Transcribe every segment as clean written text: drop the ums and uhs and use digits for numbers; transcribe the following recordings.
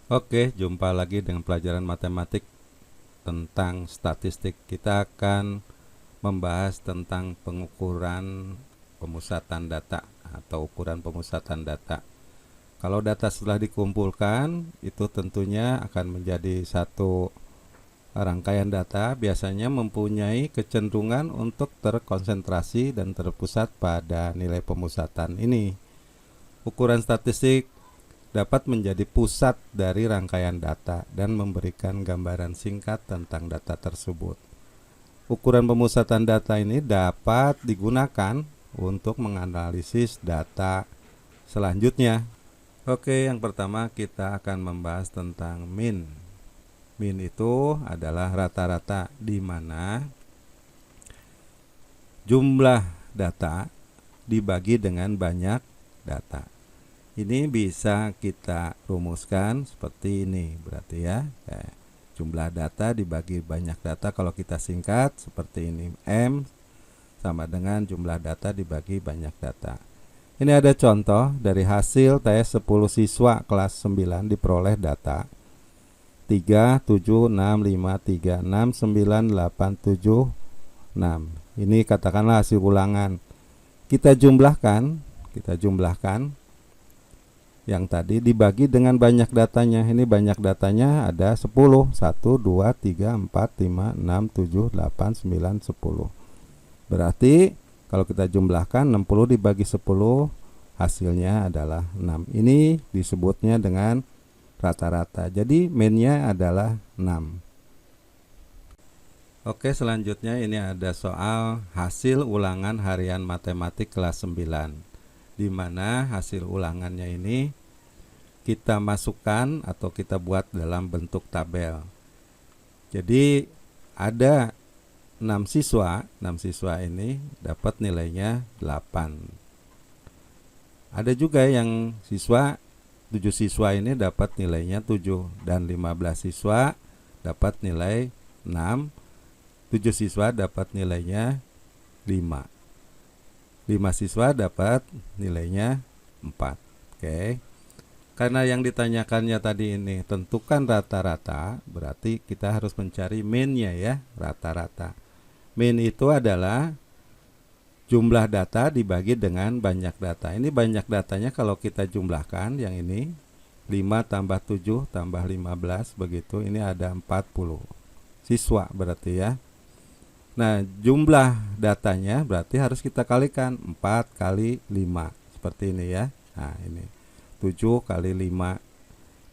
Oke, jumpa lagi dengan pelajaran matematik tentang statistik. Kita akan membahas tentang pengukuran pemusatan data atau ukuran pemusatan data. Kalau data setelah dikumpulkan, itu tentunya akan menjadi satu rangkaian data, biasanya mempunyai kecenderungan untuk terkonsentrasi dan terpusat pada nilai pemusatan ini. Ukuran statistik dapat menjadi pusat dari rangkaian data dan memberikan gambaran singkat tentang data tersebut. Ukuran pemusatan data ini dapat digunakan untuk menganalisis data selanjutnya. Oke, yang pertama kita akan membahas tentang min. Min itu adalah rata-rata di mana jumlah data dibagi dengan banyak data. Ini bisa kita rumuskan seperti ini, berarti ya, jumlah data dibagi banyak data. Kalau kita singkat seperti ini, M sama dengan jumlah data dibagi banyak data. Ini ada contoh dari hasil tes 10 siswa kelas 9 diperoleh data 3, 7, 6, 5, 3, 6, 9, 8, 7, 6. Ini katakanlah hasil ulangan. Kita jumlahkan yang tadi dibagi dengan banyak datanya. Ini banyak datanya ada 10. 1, 2, 3, 4, 5, 6, 7, 8, 9, 10. Berarti kalau kita jumlahkan 60 dibagi 10, hasilnya adalah 6. Ini disebutnya dengan rata-rata. Jadi min-nya adalah 6. Oke, selanjutnya ini ada soal hasil ulangan harian matematik kelas 9. Di mana hasil ulangannya ini kita masukkan atau kita buat dalam bentuk tabel. Jadi ada 6 siswa ini dapat nilainya 8. Ada juga yang 7 siswa ini dapat nilainya 7 dan 15 siswa dapat nilai 6. 7 siswa dapat nilainya 5. 5 siswa dapat nilainya 4. Oke. Karena yang ditanyakannya tadi ini tentukan rata-rata, berarti kita harus mencari min-nya ya, rata-rata. Min itu adalah jumlah data dibagi dengan banyak data. Ini banyak datanya kalau kita jumlahkan yang ini 5 tambah 7 tambah 15 begitu, ini ada 40 siswa berarti ya. Nah, jumlah datanya berarti harus kita kalikan 4 kali 5. Seperti ini ya. Nah, ini 7 kali 5,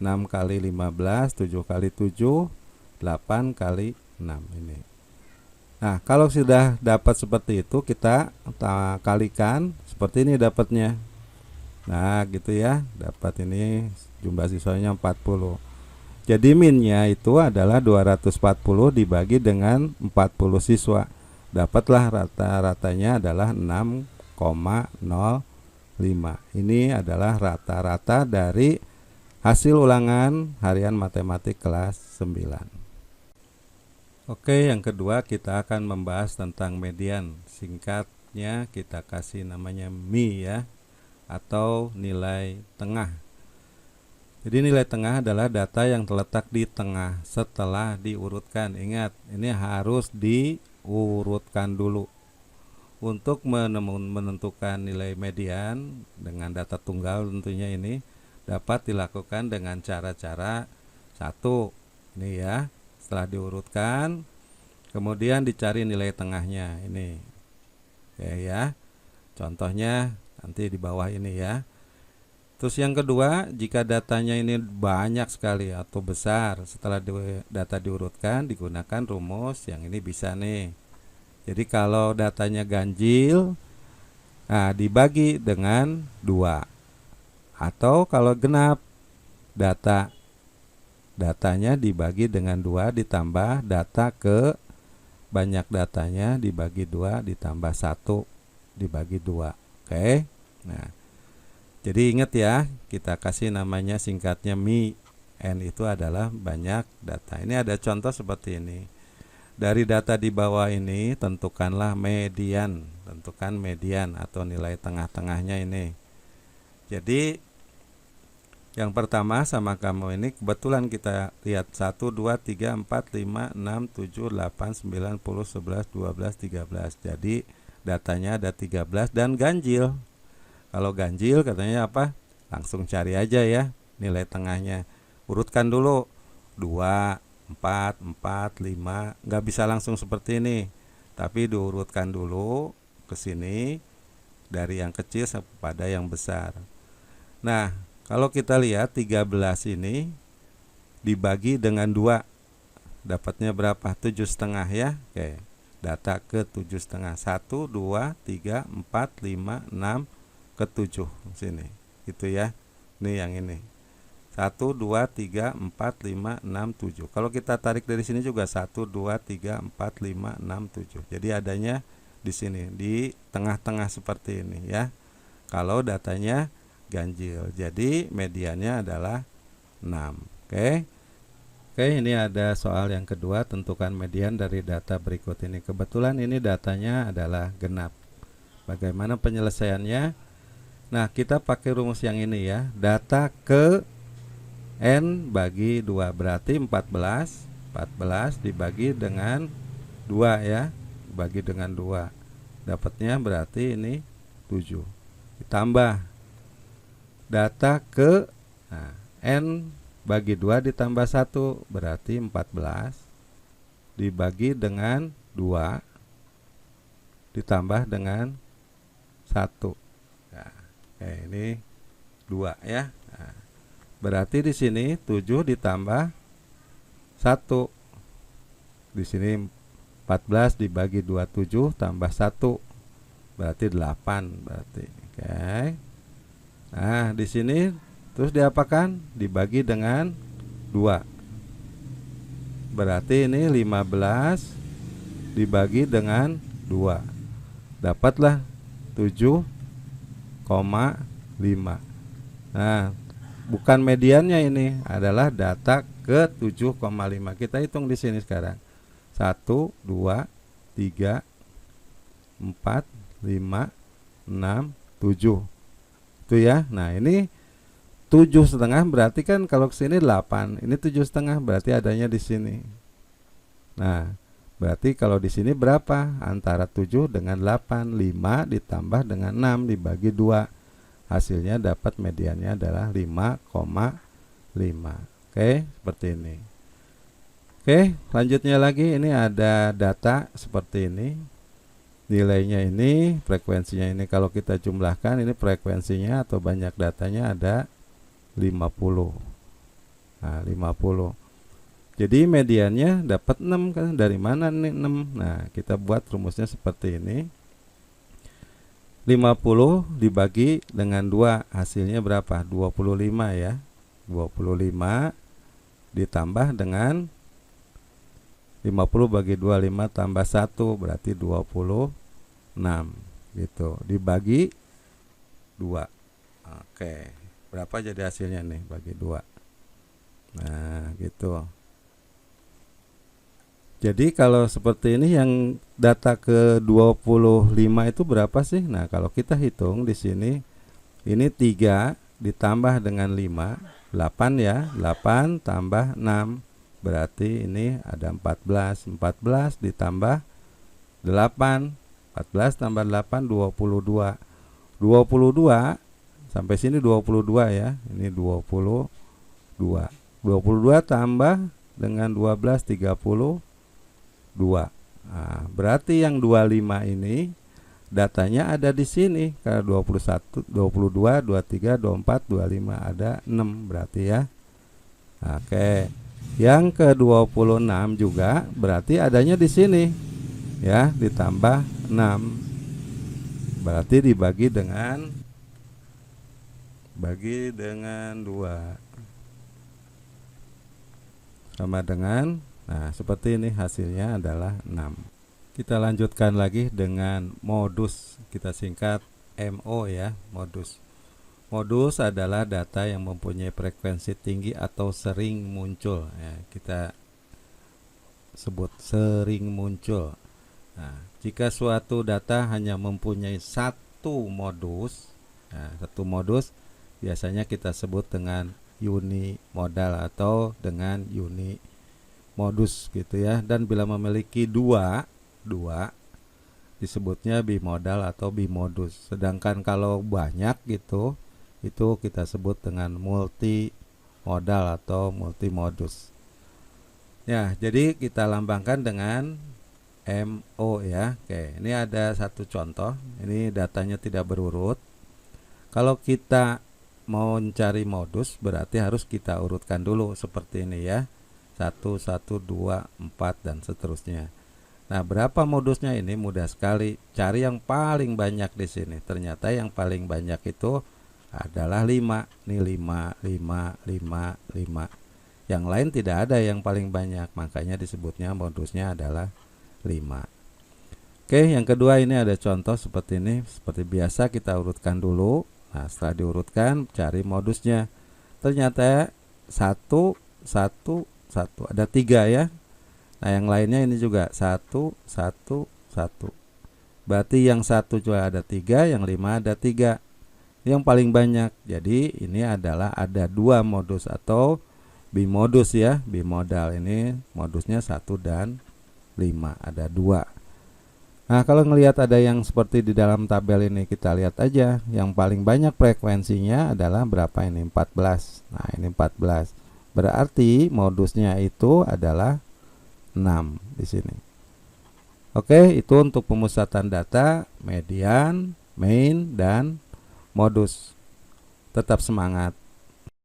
6 kali 15, 7 kali 7, 8 kali 6 ini. Nah, kalau sudah dapat seperti itu, kita kalikan seperti ini dapatnya. Nah, gitu ya. Dapat ini jumlah siswanya 40. Jadi minnya itu adalah 240 dibagi dengan 40 siswa. Dapatlah rata-ratanya adalah 6,05. Ini adalah rata-rata dari hasil ulangan harian matematik kelas 9. Oke, yang kedua kita akan membahas tentang median. Singkatnya kita kasih namanya mi ya, atau nilai tengah. Jadi nilai tengah adalah data yang terletak di tengah setelah diurutkan. Ingat, ini harus diurutkan dulu. Untuk menentukan nilai median dengan data tunggal tentunya ini dapat dilakukan dengan cara-cara satu. Ini ya, setelah diurutkan, kemudian dicari nilai tengahnya. Ini ya, contohnya nanti di bawah ini ya. Terus yang kedua, jika datanya ini banyak sekali atau besar, setelah data diurutkan digunakan rumus yang ini bisa nih. Jadi kalau datanya ganjil, nah dibagi dengan 2. Atau kalau genap, datanya dibagi dengan 2 ditambah data ke banyak datanya dibagi 2 ditambah 1 dibagi 2. Oke. Nah, jadi ingat ya, kita kasih namanya singkatnya mi. N itu adalah banyak data. Ini ada contoh seperti ini. Dari data di bawah ini tentukanlah median. Tentukan median atau nilai tengah-tengahnya ini. Jadi Yang pertama sama kamu ini kebetulan kita lihat 1, 2, 3, 4, 5, 6, 7, 8, 9, 10, 11, 12, 13. Jadi datanya ada 13 dan ganjil. Kalau ganjil katanya apa? Langsung cari aja ya nilai tengahnya. Urutkan dulu 2, 4, 4, 5. Nggak bisa langsung seperti ini. Tapi diurutkan dulu ke sini dari yang kecil kepada yang besar. Nah, kalau kita lihat 13 ini dibagi dengan 2, dapatnya berapa? 7,5 ya. Oke. Data ke 7,5. 1, 2, 3, 4, 5, 6 ke 7 sini. Itu ya. Ini yang ini. 1, 2, 3, 4, 5, 6, 7. Kalau kita tarik dari sini juga 1, 2, 3, 4, 5, 6, 7. Jadi adanya di sini di tengah-tengah seperti ini ya. Kalau datanya ganjil. Jadi mediannya adalah 6. Oke. Oke, ini ada soal yang kedua, tentukan median dari data berikut ini. Kebetulan ini datanya adalah genap. Bagaimana penyelesaiannya? Nah, kita pakai rumus yang ini ya. Data ke N bagi 2 berarti 14. 14 dibagi dengan 2 ya. Bagi dengan 2. Dapatnya berarti ini 7. Ditambah data ke N bagi 2 ditambah 1 berarti 14 dibagi dengan 2 ditambah dengan 1. Nah, ini 2 ya. Nah, berarti di sini 7 ditambah 1. Di sini 14 dibagi 27 tambah 1 berarti 8 berarti. Oke. Nah, di sini terus diapakan? Dibagi dengan 2. Berarti ini 15 dibagi dengan 2. Dapatlah 7,5. Nah, bukan mediannya ini, adalah data ke 7,5. Kita hitung di sini sekarang. 1, 2, 3, 4, 5, 6, 7. Itu ya. Nah, ini 7,5 berarti kan kalau ke sini 8. Ini 7,5 berarti adanya di sini. Nah, berarti kalau di sini berapa? Antara 7 dengan 8. 5 ditambah dengan 6 dibagi 2. Hasilnya dapat mediannya adalah 5,5. Oke, seperti ini. Oke, selanjutnya lagi ini ada data seperti ini. Nilainya ini, frekuensinya ini kalau kita jumlahkan ini frekuensinya atau banyak datanya ada 50. Nah, 50. Jadi mediannya dapat 6 kan? Dari mana nih 6? Nah, kita buat rumusnya seperti ini. 50 dibagi dengan 2 hasilnya berapa? 25 ya. 25 ditambah dengan 50 bagi 25 tambah 1 berarti 26 gitu. Dibagi 2. Oke. Berapa jadi hasilnya nih bagi 2? Nah, gitu. Jadi kalau seperti ini yang data ke 25 itu berapa sih? Nah, kalau kita hitung di sini ini 3 ditambah dengan 5, 8 ya. 8 tambah 6 berarti ini ada 14. 14 ditambah 8. 14 tambah 8 22. 22 sampai sini 22 ya. Ini 22. 22 tambah dengan 12 32. Nah, berarti yang 25 ini datanya ada di sini. Karena 21, 22, 23, 24, 25 ada 6 berarti ya. Oke. Yang ke-26 juga berarti adanya di sini. Ya, ditambah 6. Berarti dibagi dengan 2. Sama dengan, nah seperti ini hasilnya adalah 6. Kita lanjutkan lagi dengan modus. Kita singkat MO ya, modus. Modus adalah data yang mempunyai frekuensi tinggi atau sering muncul ya, kita sebut sering muncul. Nah, jika suatu data hanya mempunyai satu modus, nah, satu modus biasanya kita sebut dengan uni modal atau dengan uni modus gitu ya. Dan bila memiliki dua disebutnya bimodal atau bimodus. Sedangkan kalau banyak gitu itu kita sebut dengan multi modal atau multimodus. Ya, jadi kita lambangkan dengan MO ya. Oke, ini ada satu contoh. Ini datanya tidak berurut. Kalau kita mau mencari modus berarti harus kita urutkan dulu seperti ini ya. 1, 1, 2, 4 dan seterusnya. Nah, berapa modusnya ini mudah sekali. Cari yang paling banyak di sini. Ternyata yang paling banyak itu adalah 5. Ini 5, 5, 5, 5. Yang lain tidak ada yang paling banyak, makanya disebutnya modusnya adalah 5. Oke, yang kedua ini ada contoh seperti ini. Seperti biasa kita urutkan dulu. Nah, setelah diurutkan cari modusnya. Ternyata 1, 1, 1. Ada 3 ya. Nah, yang lainnya ini juga 1, 1, 1. Berarti yang 1 juga ada 3, yang 5 ada 3. Yang paling banyak. Jadi ini adalah ada 2 modus atau bimodus ya. Bimodal ini modusnya 1 dan 5, ada 2. Nah, kalau ngelihat ada yang seperti di dalam tabel ini, kita lihat aja yang paling banyak frekuensinya adalah berapa ini? 14. Nah, ini 14. Berarti modusnya itu adalah 6 di sini. Oke, itu untuk pemusatan data, median, main, dan modus. Tetap semangat.